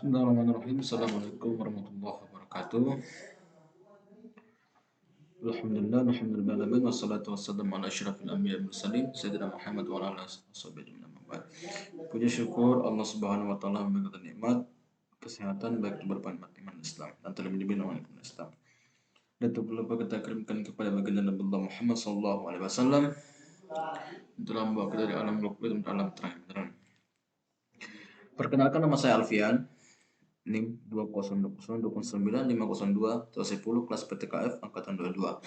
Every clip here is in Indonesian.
Bismillahirrahmanirrahim. Assalamualaikum warahmatullahi wabarakatuh. Alhamdulillah, alhamdulillah, wassalatu wassalamu ala asyrafil anbiya wal mursalin sayyidina Muhammad wa ala alihi washabihi ajmain. Puji syukur Allah Subhanahu wa taala memberikan nikmat kesehatan baik itu berupa nikmat iman Islam dan telah menjadi orang Islam. Dan tak lupa kita kirimkan kepada baginda Nabi Muhammad sallallahu alaihi wasallam telah membawa kita dari alam gelap ke alam terang. Perkenalkan, nama saya Alfian. NIM 2020295210 kelas PTKF angkatan 22.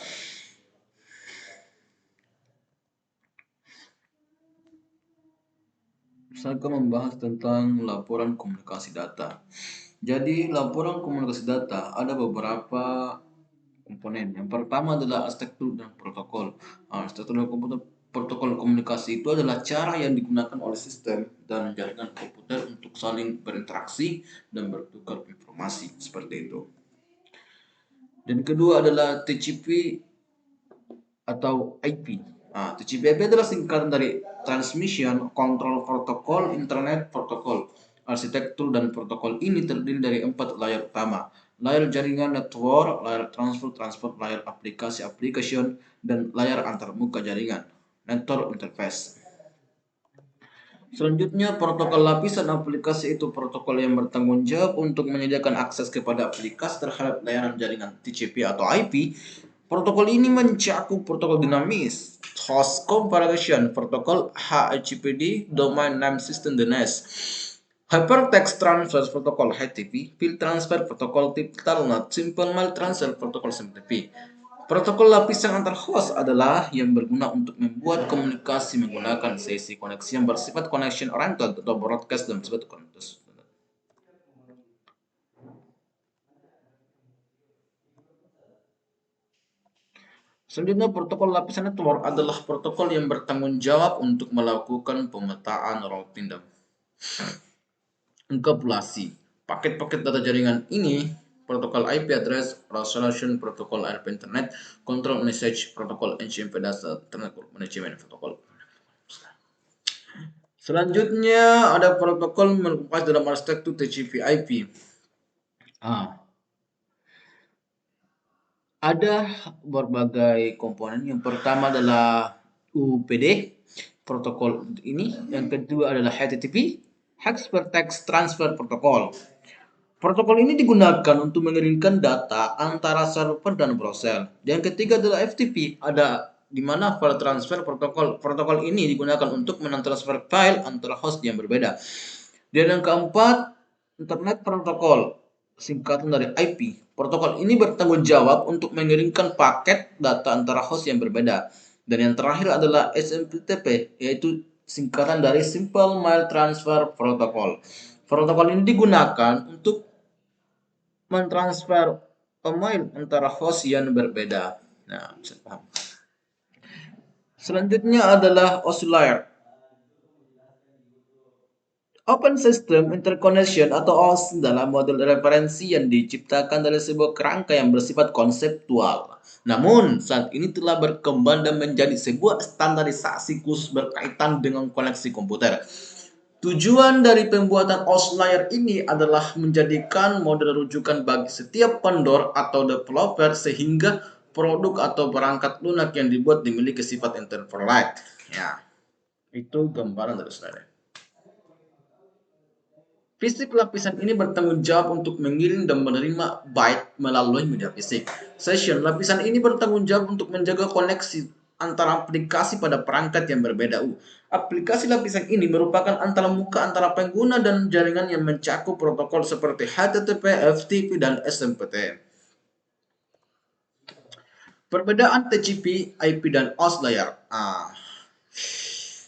Saya akan membahas tentang laporan komunikasi data. Jadi laporan komunikasi data ada beberapa komponen. Yang pertama adalah arsitektur dan protokol. Arsitektur dan protokol komunikasi itu adalah cara yang digunakan oleh sistem dan jaringan komputer untuk saling berinteraksi dan bertukar informasi, seperti itu. Dan kedua adalah TCP atau IP. TCP/IP adalah singkatan dari Transmission Control Protocol, Internet Protocol. Arsitektur dan protokol ini terdiri dari 4 layer utama: layer jaringan network, layer transfer, layer aplikasi, dan layer antarmuka jaringan, network interface. Selanjutnya, protokol lapisan aplikasi itu protokol yang bertanggung jawab untuk menyediakan akses kepada aplikasi terhadap layanan jaringan TCP atau IP. Protokol ini mencakup protokol dinamis, host configuration, protokol HTTPD, domain name system DNS, hypertext transfer protokol HTTP, file transfer protokol tip telnet, simple mail transfer protokol SMTP. Protokol lapisan antar host adalah yang berguna untuk membuat komunikasi menggunakan sesi koneksi yang bersifat connection oriented atau broadcast dalam suatu konteks. Selanjutnya, protokol lapisan network adalah protokol yang bertanggung jawab untuk melakukan pemetaan routing dan enkapsulasi paket-paket data jaringan ini. Protokol IP address resolution, protokol IP internet, control message, protokol HTTP data internet management protokol. Selanjutnya ada protokol mengupas dalam arsitektur TCP/IP. Ada berbagai komponen. Yang pertama adalah UPD, protokol ini. Yang kedua adalah HTTP, Hypertext Transfer Protocol. Protokol ini digunakan untuk mengirimkan data antara server dan browser. Yang ketiga adalah FTP, ada di mana file transfer protokol. Protokol ini digunakan untuk mentransfer file antara host yang berbeda. Dan yang keempat, Internet Protokol, singkatan dari IP. Protokol ini bertanggung jawab untuk mengirimkan paket data antara host yang berbeda. Dan yang terakhir adalah SMTP, yaitu singkatan dari Simple Mail Transfer Protocol. Protokol ini digunakan untuk mentransfer email antara host yang berbeda. Nah, bisa paham. Selanjutnya adalah OSI. Open System Interconnection atau OS dalam model referensi yang diciptakan dari sebuah kerangka yang bersifat konseptual. Namun, saat ini telah berkembang dan menjadi sebuah standarisasi khusus berkaitan dengan koneksi komputer. Tujuan dari pembuatan OS layer ini adalah menjadikan model rujukan bagi setiap vendor atau developer sehingga produk atau perangkat lunak yang dibuat dimiliki sifat internet. Ya, itu gambaran dari slide. Fisik lapisan ini bertanggung jawab untuk mengirim dan menerima byte melalui media fisik. Session lapisan ini bertanggung jawab untuk menjaga koneksi antara aplikasi pada perangkat yang berbeda. Aplikasi lapisan ini merupakan antara muka antara pengguna dan jaringan yang mencakup protokol seperti HTTP, FTP, dan SMPT. Perbedaan TCP, IP, dan OS layer.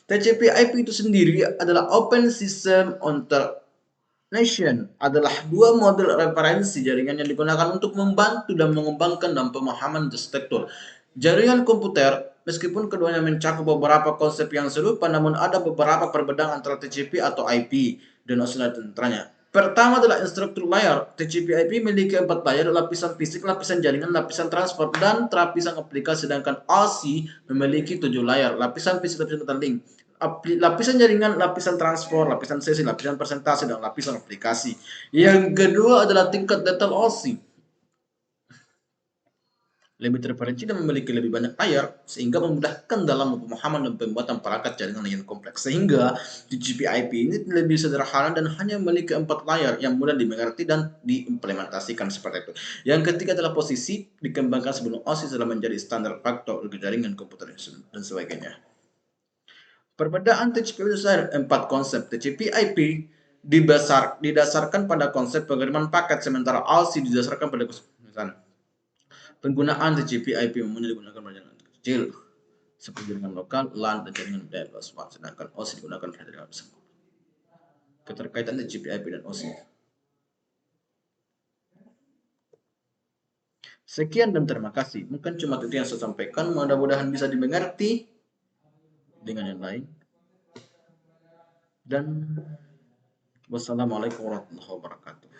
TCP/IP itu sendiri adalah Open System Interconnection, adalah dua model referensi jaringan yang digunakan untuk membantu dan mengembangkan dan pemahaman arsitektur jaringan komputer. Meskipun keduanya mencakup beberapa konsep yang serupa, namun ada beberapa perbedaan antara TCP atau IP dan OS tentranya. Pertama adalah instructor layer. TCP/IP memiliki 4 layer: lapisan fisik, lapisan jaringan, lapisan transfer, dan lapisan aplikasi. Sedangkan OSI memiliki 7 layer: lapisan fisik, lapisan data link, lapisan jaringan, lapisan transport, lapisan sesi, lapisan presentasi, dan lapisan aplikasi. Yang kedua adalah tingkat detail OSI. Lebih terperinci dan memiliki lebih banyak layar, sehingga memudahkan dalam pemahaman dan pembuatan perangkat jaringan yang kompleks. Sehingga TCP/IP ini lebih sederhana dan hanya memiliki 4 layar yang mudah dimengerti dan diimplementasikan seperti itu. Yang ketiga adalah posisi, dikembangkan sebelum OSI telah menjadi standar faktor jaringan komputer dan sebagainya. Perbedaan TCP itu 4 konsep. TCP/IP didasarkan pada konsep pengiriman paket, sementara OSI didasarkan pada konsep penggunaan TCP/IP umumnya digunakan pada jaringan kecil seperti jaringan lokal, LAN, dan jaringan data smart, sedangkan OSI digunakan pada jaringan besar. Keterkaitan TCP/IP dan OSI. Sekian dan terima kasih. Mungkin cuma itu yang saya sampaikan. Mudah-mudahan bisa dimengerti dengan yang lain. Dan wassalamualaikum warahmatullahi wabarakatuh.